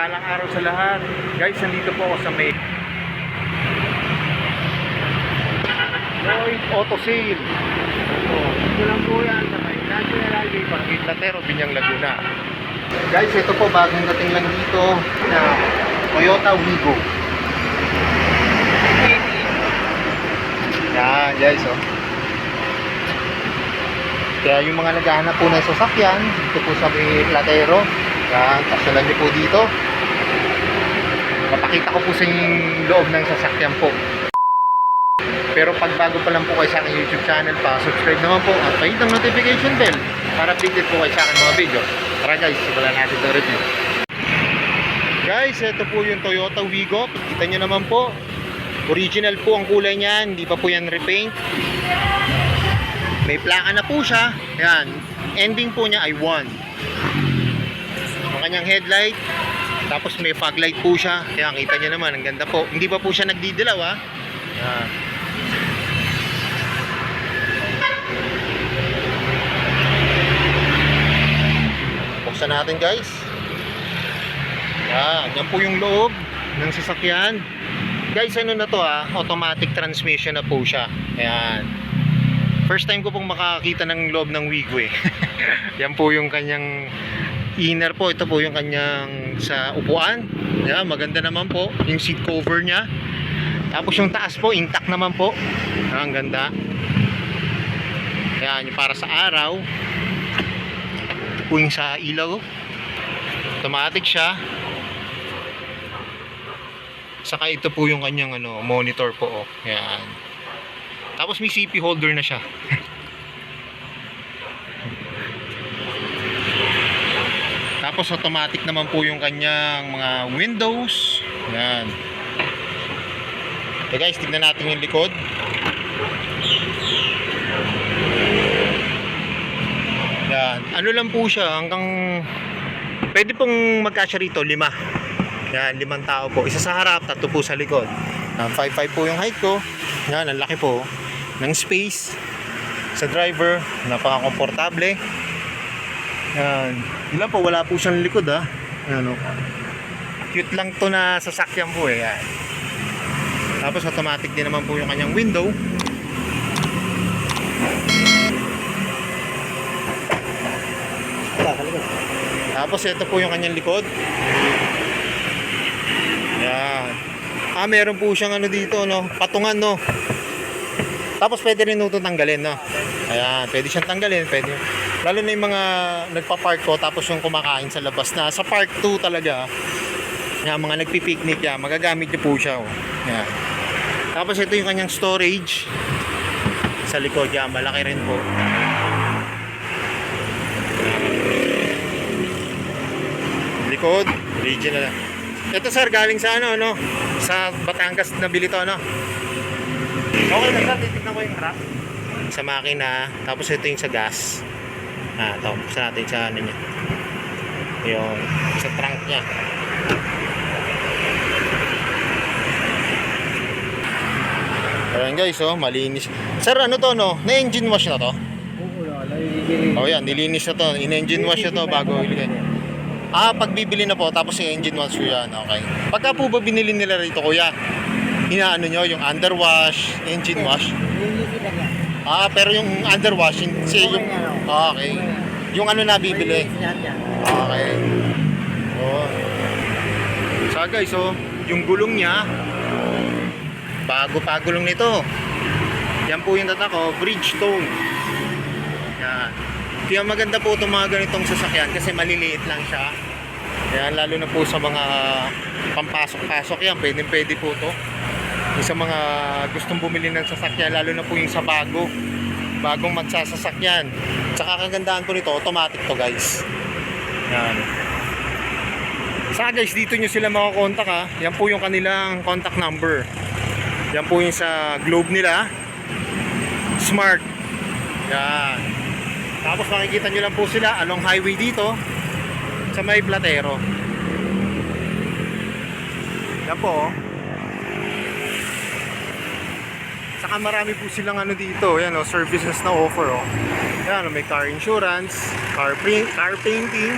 mapagpalang araw sa lahat. Guys, nandito po ako sa may Lloyd Auto Sale. Ito lang po yan sa may National Highway, Barangay Platero, Binyang, Laguna. Guys, ito po bagong dating lang dito na Toyota Wigo. Yan guys, oh. Kaya yung mga naghahanap po ng sasakyan dito po sa may Platero, yan, pasyalan nyo po dito. Mapakita ko po sa yung loob ng sasakyan po. Pero pag bago pa lang po kayo sa aking YouTube channel, pa-subscribe naman po at pahit ang notification bell para updated po kayo sa aking mga video. Tara guys, simulan natin itong review. Guys, ito po yung Toyota Wigo. Kita nyo naman po, original po ang kulay niyan, hindi pa po yan repaint. May plaka na po siya. Yan, ending po niya ay 1. Ang kanyang headlight, tapos may fog light po siya. Kaya kita nyo naman, ang ganda po. Hindi pa po siya nagdidilaw, ha. Yan. Buksan natin guys. Yan po yung loob ng sasakyan. Guys, ano na to, ha? Automatic transmission na po siya. Ayan. First time ko pong makakita ng loob ng Wigo eh. Yan po yung kanyang inner po. Ito po yung kanyang sa upuan. Ayan, maganda naman po yung seat cover niya. Tapos yung taas po, intact naman po. Ang ganda. Ayan, yung para sa araw. Ito po yung sa ilaw. Automatic siya. Saka ito po yung kanyang monitor po. Oh. Ayan. Tapos may CP holder na siya. Tapos automatic naman po yung kanyang mga windows. Ayan. Okay guys, tignan natin yung likod. Yan. Ano lang po siya, hanggang pwede pong magkasya rito, 5. Yan, 5 tao po. Isa sa harap, 3 po sa likod. 5'5" po yung height ko. Yan, ang laki po ng space sa driver. Napaka-komportable. Yan. Ilan po, wala po siyang likod, ha. Yan, cute lang to na sasakyan po eh. Yan. Tapos automatic din naman po yung kanyang window. Tapos ito po yung kanyang likod. Yan. Meron po siyang dito, no, patungan, no. Tapos pwede rin ito tanggalin, no. Ayan, pwede siyang tanggalin, pwede. Lalo na yung mga nagpa-park ko tapos yung kumakain sa labas na sa park 2 talaga. Yan, mga nagpi-picnic yan, magagamit niyo po siya, oh. Yan. Tapos ito yung kanyang storage sa likod, yan, malaki rin po. Likod, original. Ito sir, galing sa sa Batangas nabili to, Okay na sir, titignan ko yung harap. Sa makina, tapos ito yung sa gas. Ito, buksan natin sa niya. Yung sa trunk niya. Ayan guys, malinis. Sir, to, na-engine wash na to? Oo, yan, nilinis na to. In-engine wash na to bago iligay. Pag bibili na po, tapos yung engine wash ko yan, okay. Pagka po ba binili nila rito, kuya, inaano nyo, yung underwash, engine wash? Pero yung underwash, yung, okay. Yung na bibili? Okay. So guys, yung gulong niya, bago pa gulong nito. Yan po yung tatako, Bridgestone. Yan. Kaya maganda po itong mga ganitong sasakyan kasi maliliit lang siya. Yan, lalo na po sa mga pampasok-pasok yan, pwede po ito. Sa mga gustong bumili ng sasakyan, lalo na po yung sa bagong magsasasakyan. Tsaka kagandahan po nito, automatic to guys. Yan. Saka guys, dito nyo sila makakontak, ha. Yan po yung kanilang contact number. Yan po yung sa globe nila. Smart. Yan. Tapos makikita nyo lang po sila along highway dito sa may Platero. Yan po. Saka marami po silang dito, yan services na offer. Yan, may car insurance, car painting.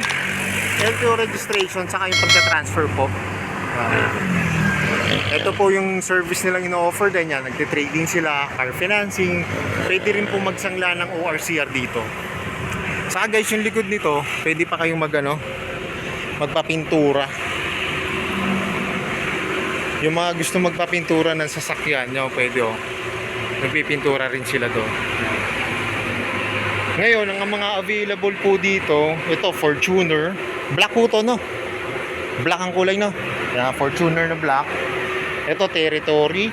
LTO registration, saka yung pagka-transfer po. Ito po yung service nilang ino-offer din yan. Nagte-trading sila, car financing. Pwede rin po magsangla ng ORCR dito. Saka guys, yung likod nito, pwede pa kayong magpapintura. Yung mga gusto magpapintura ng sasakyan nyo, pwede nagpipintura rin sila doon. Ngayon, ang mga available po dito, ito Fortuner. Black po to, no? Black ang kulay, no? Yan, Fortuner na black. Ito Territory.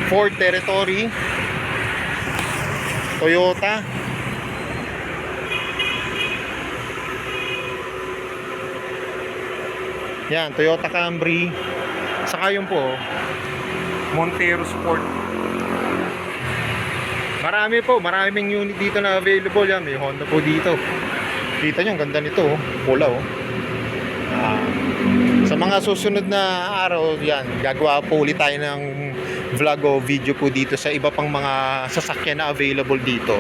Ford Territory. Toyota. Yan, Toyota Camry. Saka yun po, Montero Sport. Maraming unit dito na available. Yan, may Honda po dito. Kita nyo, ang ganda nito, pula sa mga susunod na araw, yan, gagawa po ulit tayo ng vlog o video po dito sa iba pang mga sasakyan na available dito.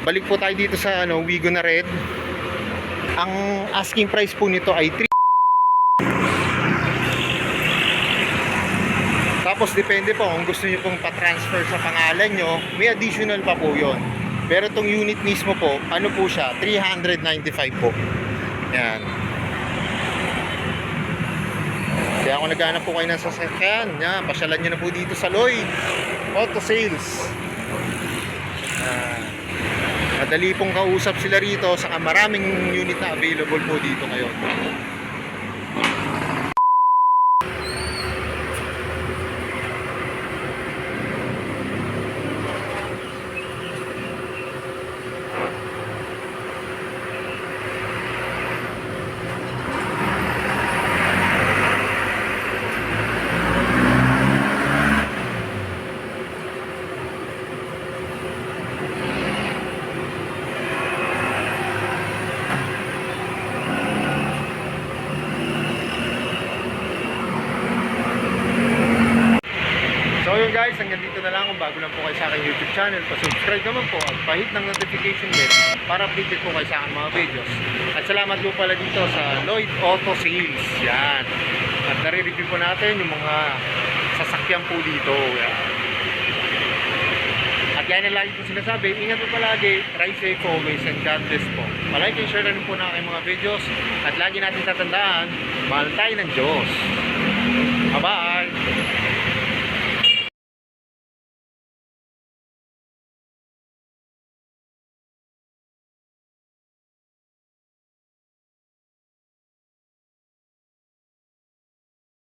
Balik po tayo dito sa Wigo na red. Ang asking price po nito ay 3. Tapos depende po kung gusto niyo pong pa-transfer sa pangalan nyo, may additional pa po yon. Pero itong unit mismo po, ano po siya, 395 po. Yan. Kaya kung naghanap po kayo ng sasakyan, pasyalan nyo na po dito sa Lloyd Auto Sales. Madali pong kausap sila rito, saka maraming unit na available po dito ngayon. So yun guys, hanggang dito na lang. Kung bago lang po kayo sa aking YouTube channel, pa-subscribe naman po at pahit ng notification bell para updated po kayo sa aking mga videos. At salamat po pala dito sa Lloyd Auto Sales. Yan. At nare-review po natin yung mga sasakyan po dito. Yan. At yan ang lagi po sinasabi, ingat po palagi, ride safe always, and God bless po. Palike and share na rin po na aking mga videos. At lagi natin tatandaan, mahal tayo ng Diyos. Bye-bye!